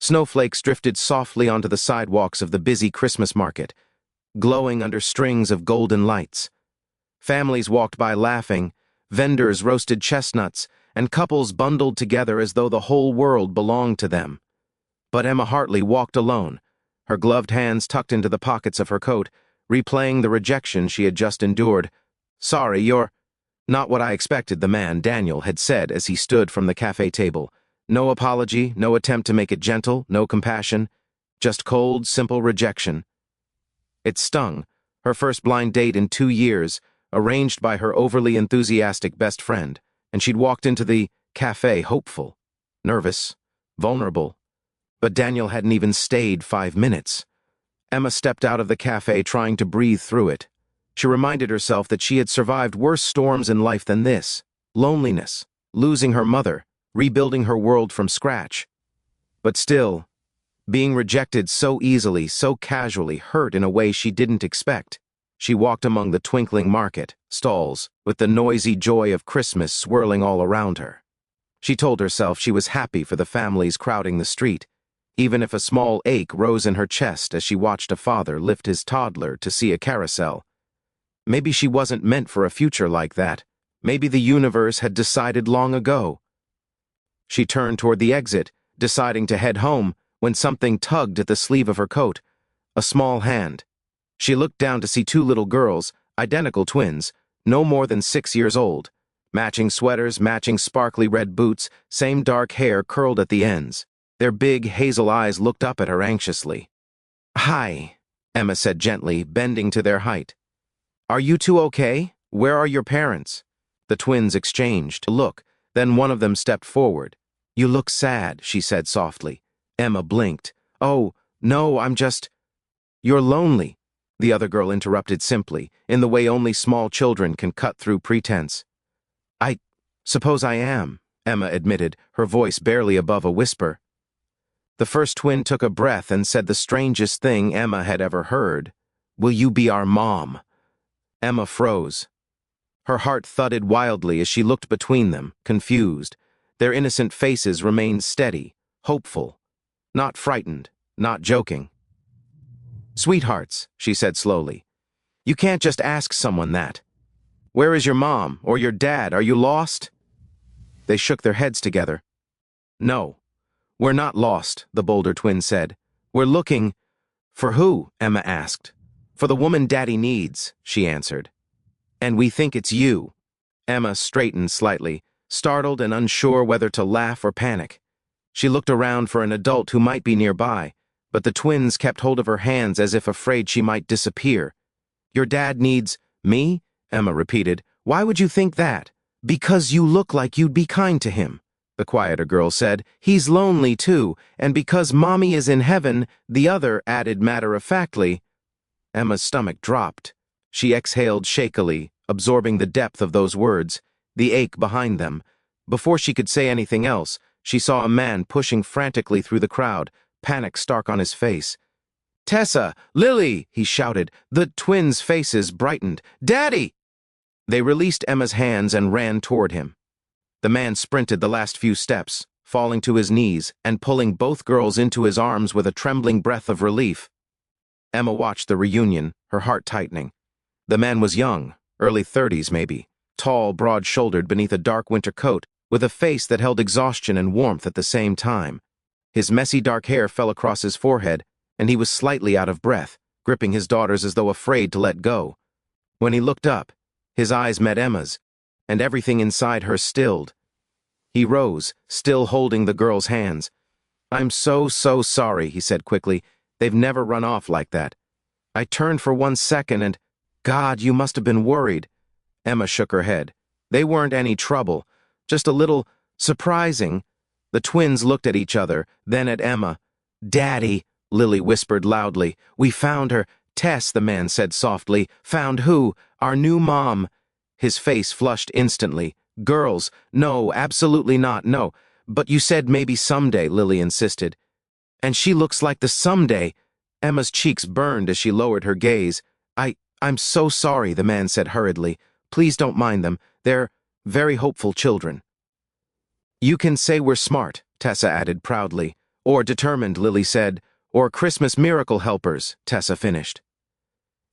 Snowflakes drifted softly onto the sidewalks of the busy Christmas market, glowing under strings of golden lights. Families walked by laughing, vendors roasted chestnuts, and couples bundled together as though the whole world belonged to them. But Emma Hartley walked alone, her gloved hands tucked into the pockets of her coat, replaying the rejection she had just endured. "Sorry, you're—" "Not what I expected," the man, Daniel, had said as he stood from the cafe table. No apology, no attempt to make it gentle, no compassion. Just cold, simple rejection. It stung, her first blind date in 2 years, arranged by her overly enthusiastic best friend, and she'd walked into the cafe hopeful, nervous, vulnerable. But Daniel hadn't even stayed 5 minutes. Emma stepped out of the cafe trying to breathe through it. She reminded herself that she had survived worse storms in life than this: loneliness, losing her mother, rebuilding her world from scratch. But still, being rejected so easily, so casually, hurt in a way she didn't expect. She walked among the twinkling market stalls, with the noisy joy of Christmas swirling all around her. She told herself she was happy for the families crowding the street, even if a small ache rose in her chest as she watched a father lift his toddler to see a carousel. Maybe she wasn't meant for a future like that. Maybe the universe had decided long ago. She turned toward the exit, deciding to head home, when something tugged at the sleeve of her coat. A small hand. She looked down to see 2 little girls, identical twins, no more than 6 years old. Matching sweaters, matching sparkly red boots, same dark hair curled at the ends. Their big hazel eyes looked up at her anxiously. "Hi," Emma said gently, bending to their height. "Are you two okay? Where are your parents?" The twins exchanged a look, then one of them stepped forward. "You look sad," she said softly. Emma blinked. "Oh, no, I'm just—" "You're lonely," the other girl interrupted simply, in the way only small children can cut through pretense. "I suppose I am," Emma admitted, her voice barely above a whisper. The first twin took a breath and said the strangest thing Emma had ever heard. "Will you be our mom?" Emma froze. Her heart thudded wildly as she looked between them, confused. Their innocent faces remained steady, hopeful, not frightened, not joking. "Sweethearts," she said slowly, "you can't just ask someone that. Where is your mom or your dad? Are you lost?" They shook their heads together. "No, we're not lost," the bolder twin said. "We're looking—" "For who?" Emma asked. "For the woman Daddy needs," she answered. "And we think it's you." Emma straightened slightly, startled and unsure whether to laugh or panic. She looked around for an adult who might be nearby, but the twins kept hold of her hands as if afraid she might disappear. "Your dad needs me?" Emma repeated. "Why would you think that?" "Because you look like you'd be kind to him," the quieter girl said. "He's lonely too, and because Mommy is in heaven," the other added matter-of-factly. Emma's stomach dropped. She exhaled shakily, absorbing the depth of those words, the ache behind them. Before she could say anything else, she saw a man pushing frantically through the crowd, panic stark on his face. "Tessa! Lily!" he shouted. The twins' faces brightened. "Daddy!" They released Emma's hands and ran toward him. The man sprinted the last few steps, falling to his knees and pulling both girls into his arms with a trembling breath of relief. Emma watched the reunion, her heart tightening. The man was young, early 30s maybe, tall, broad-shouldered beneath a dark winter coat, with a face that held exhaustion and warmth at the same time. His messy dark hair fell across his forehead, and he was slightly out of breath, gripping his daughters as though afraid to let go. When he looked up, his eyes met Emma's, and everything inside her stilled. He rose, still holding the girl's hands. "I'm so sorry," he said quickly. "They've never run off like that. I turned for 1 second and— God, you must have been worried." Emma shook her head. "They weren't any trouble, just a little surprising." The twins looked at each other, then at Emma. "Daddy," Lily whispered loudly. "We found her." "Tess," the man said softly. "Found who?" "Our new mom." His face flushed instantly. "Girls, no, absolutely not, no. But you said maybe someday," Lily insisted. "And she looks like the someday." Emma's cheeks burned as she lowered her gaze. I'm so sorry," the man said hurriedly. "Please don't mind them. They're very hopeful children." "You can say we're smart," Tessa added proudly. Or determined, Lily said. Or Christmas miracle helpers, Tessa finished.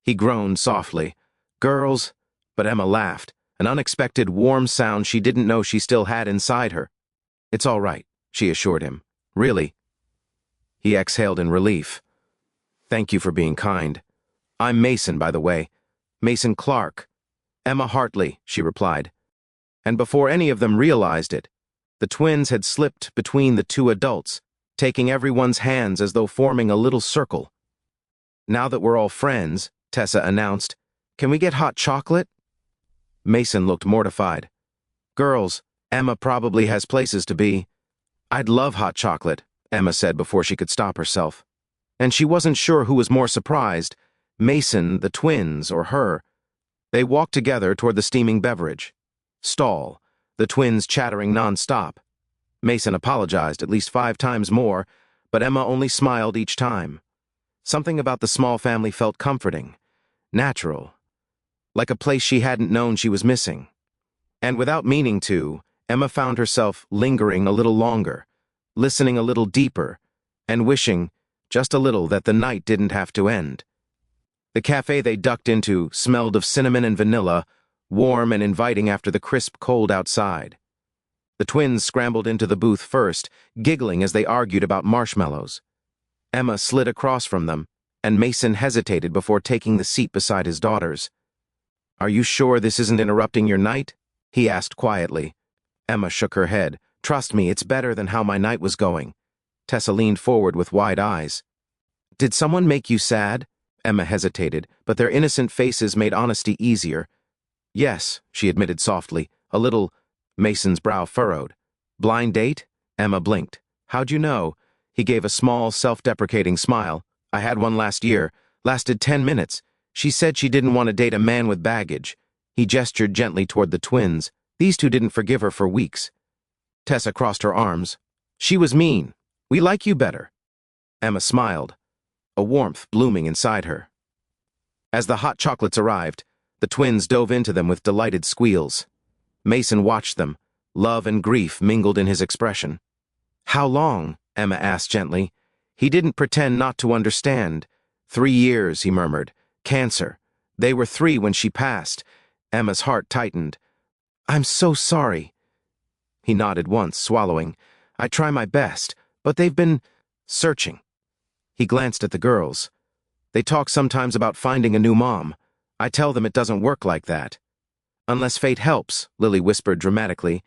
He groaned softly. Girls, but Emma laughed, an unexpected warm sound she didn't know she still had inside her. It's all right, she assured him. Really? He exhaled in relief. Thank you for being kind. I'm Mason, by the way. Mason Clark. Emma Hartley, she replied. And before any of them realized it, the twins had slipped between the two adults, taking everyone's hands as though forming a little circle. Now that we're all friends, Tessa announced, can we get hot chocolate? Mason looked mortified. Girls, Emma probably has places to be. I'd love hot chocolate, Emma said before she could stop herself. And she wasn't sure who was more surprised, Mason, the twins, or her. They walked together toward the steaming beverage. Stall, the twins chattering nonstop. Mason apologized at least 5 times more, but Emma only smiled each time. Something about the small family felt comforting, natural, like a place she hadn't known she was missing. And without meaning to, Emma found herself lingering a little longer, listening a little deeper, and wishing, just a little, that the night didn't have to end. The cafe they ducked into smelled of cinnamon and vanilla, warm and inviting after the crisp cold outside. The twins scrambled into the booth first, giggling as they argued about marshmallows. Emma slid across from them, and Mason hesitated before taking the seat beside his daughters. Are you sure this isn't interrupting your night? He asked quietly. Emma shook her head. Trust me, it's better than how my night was going. Tessa leaned forward with wide eyes. Did someone make you sad? Emma hesitated, but their innocent faces made honesty easier. Yes, she admitted softly, a little. Mason's brow furrowed. Blind date? Emma blinked. How'd you know? He gave a small, self-deprecating smile. I had one last year. Lasted 10 minutes. She said she didn't want to date a man with baggage. He gestured gently toward the twins. These two didn't forgive her for weeks. Tessa crossed her arms. She was mean. We like you better. Emma smiled, a warmth blooming inside her. As the hot chocolates arrived, the twins dove into them with delighted squeals. Mason watched them, love and grief mingled in his expression. How long? Emma asked gently. He didn't pretend not to understand. 3 years, he murmured. Cancer. They were 3 when she passed. Emma's heart tightened. I'm so sorry. He nodded once, swallowing. I try my best, but they've been searching. He glanced at the girls. They talk sometimes about finding a new mom. I tell them it doesn't work like that. Unless fate helps, Lily whispered dramatically.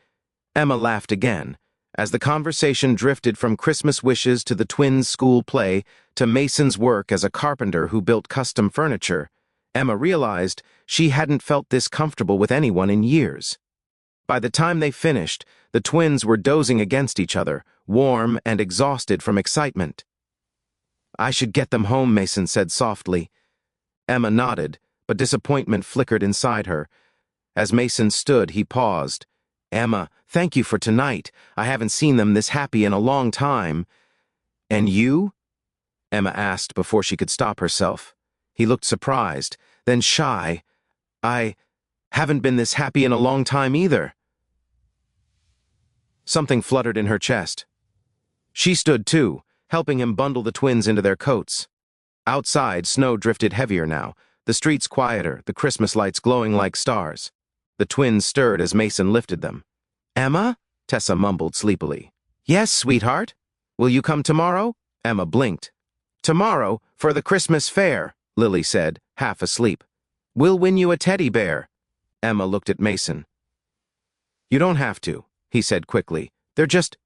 Emma laughed again, as the conversation drifted from Christmas wishes to the twins' school play to Mason's work as a carpenter who built custom furniture. Emma realized she hadn't felt this comfortable with anyone in years. By the time they finished, the twins were dozing against each other, warm and exhausted from excitement. I should get them home, Mason said softly. Emma nodded, but disappointment flickered inside her. As Mason stood, he paused. Emma, thank you for tonight. I haven't seen them this happy in a long time. And you? Emma asked before she could stop herself. He looked surprised, then shy. I haven't been this happy in a long time either. Something fluttered in her chest. She stood too, helping him bundle the twins into their coats. Outside, snow drifted heavier now, the streets quieter, the Christmas lights glowing like stars. The twins stirred as Mason lifted them. Emma? Tessa mumbled sleepily. Yes, sweetheart. Will you come tomorrow? Emma blinked. Tomorrow, for the Christmas fair, Lily said, half asleep. We'll win you a teddy bear. Emma looked at Mason. You don't have to, he said quickly. They're just...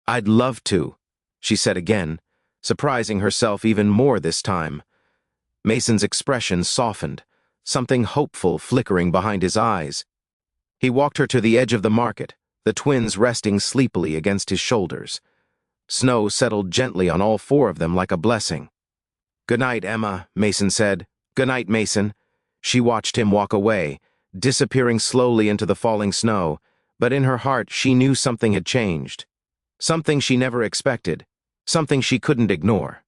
I'd love to, she said again, surprising herself even more this time. Mason's expression softened, something hopeful flickering behind his eyes. He walked her to the edge of the market, the twins resting sleepily against his shoulders. Snow settled gently on all 4 of them like a blessing. Good night, Emma, Mason said. Good night, Mason. She watched him walk away, disappearing slowly into the falling snow, but in her heart she knew something had changed. Something she never expected, something she couldn't ignore.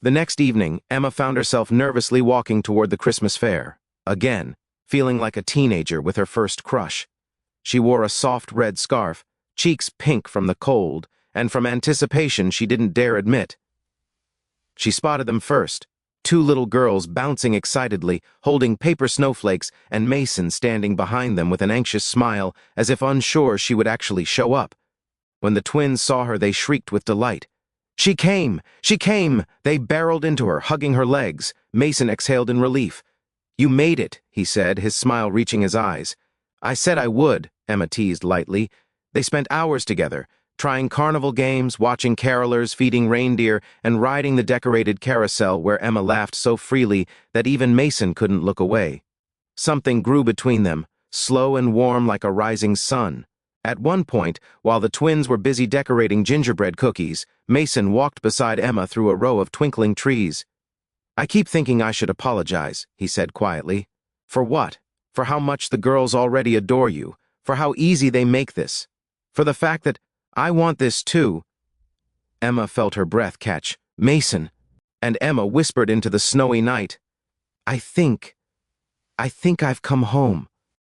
The next evening, Emma found herself nervously walking toward the Christmas fair, again, feeling like a teenager with her first crush. She wore a soft red scarf, cheeks pink from the cold, and from anticipation she didn't dare admit. She spotted them first, two little girls bouncing excitedly, holding paper snowflakes, and Mason standing behind them with an anxious smile, as if unsure she would actually show up. When the twins saw her, they shrieked with delight. "She came! She came!" They barreled into her, hugging her legs. Mason exhaled in relief. "You made it," he said, his smile reaching his eyes. "I said I would," Emma teased lightly. They spent hours together, trying carnival games, watching carolers, feeding reindeer, and riding the decorated carousel where Emma laughed so freely that even Mason couldn't look away. Something grew between them, slow and warm like a rising sun. At one point, while the twins were busy decorating gingerbread cookies, Mason walked beside Emma through a row of twinkling trees. "I keep thinking I should apologize," he said quietly. "For what? For how much the girls already adore you, for how easy they make this, for the fact that I want this too." Emma felt her breath catch. "Mason," and Emma whispered into the snowy night, I think I've come home."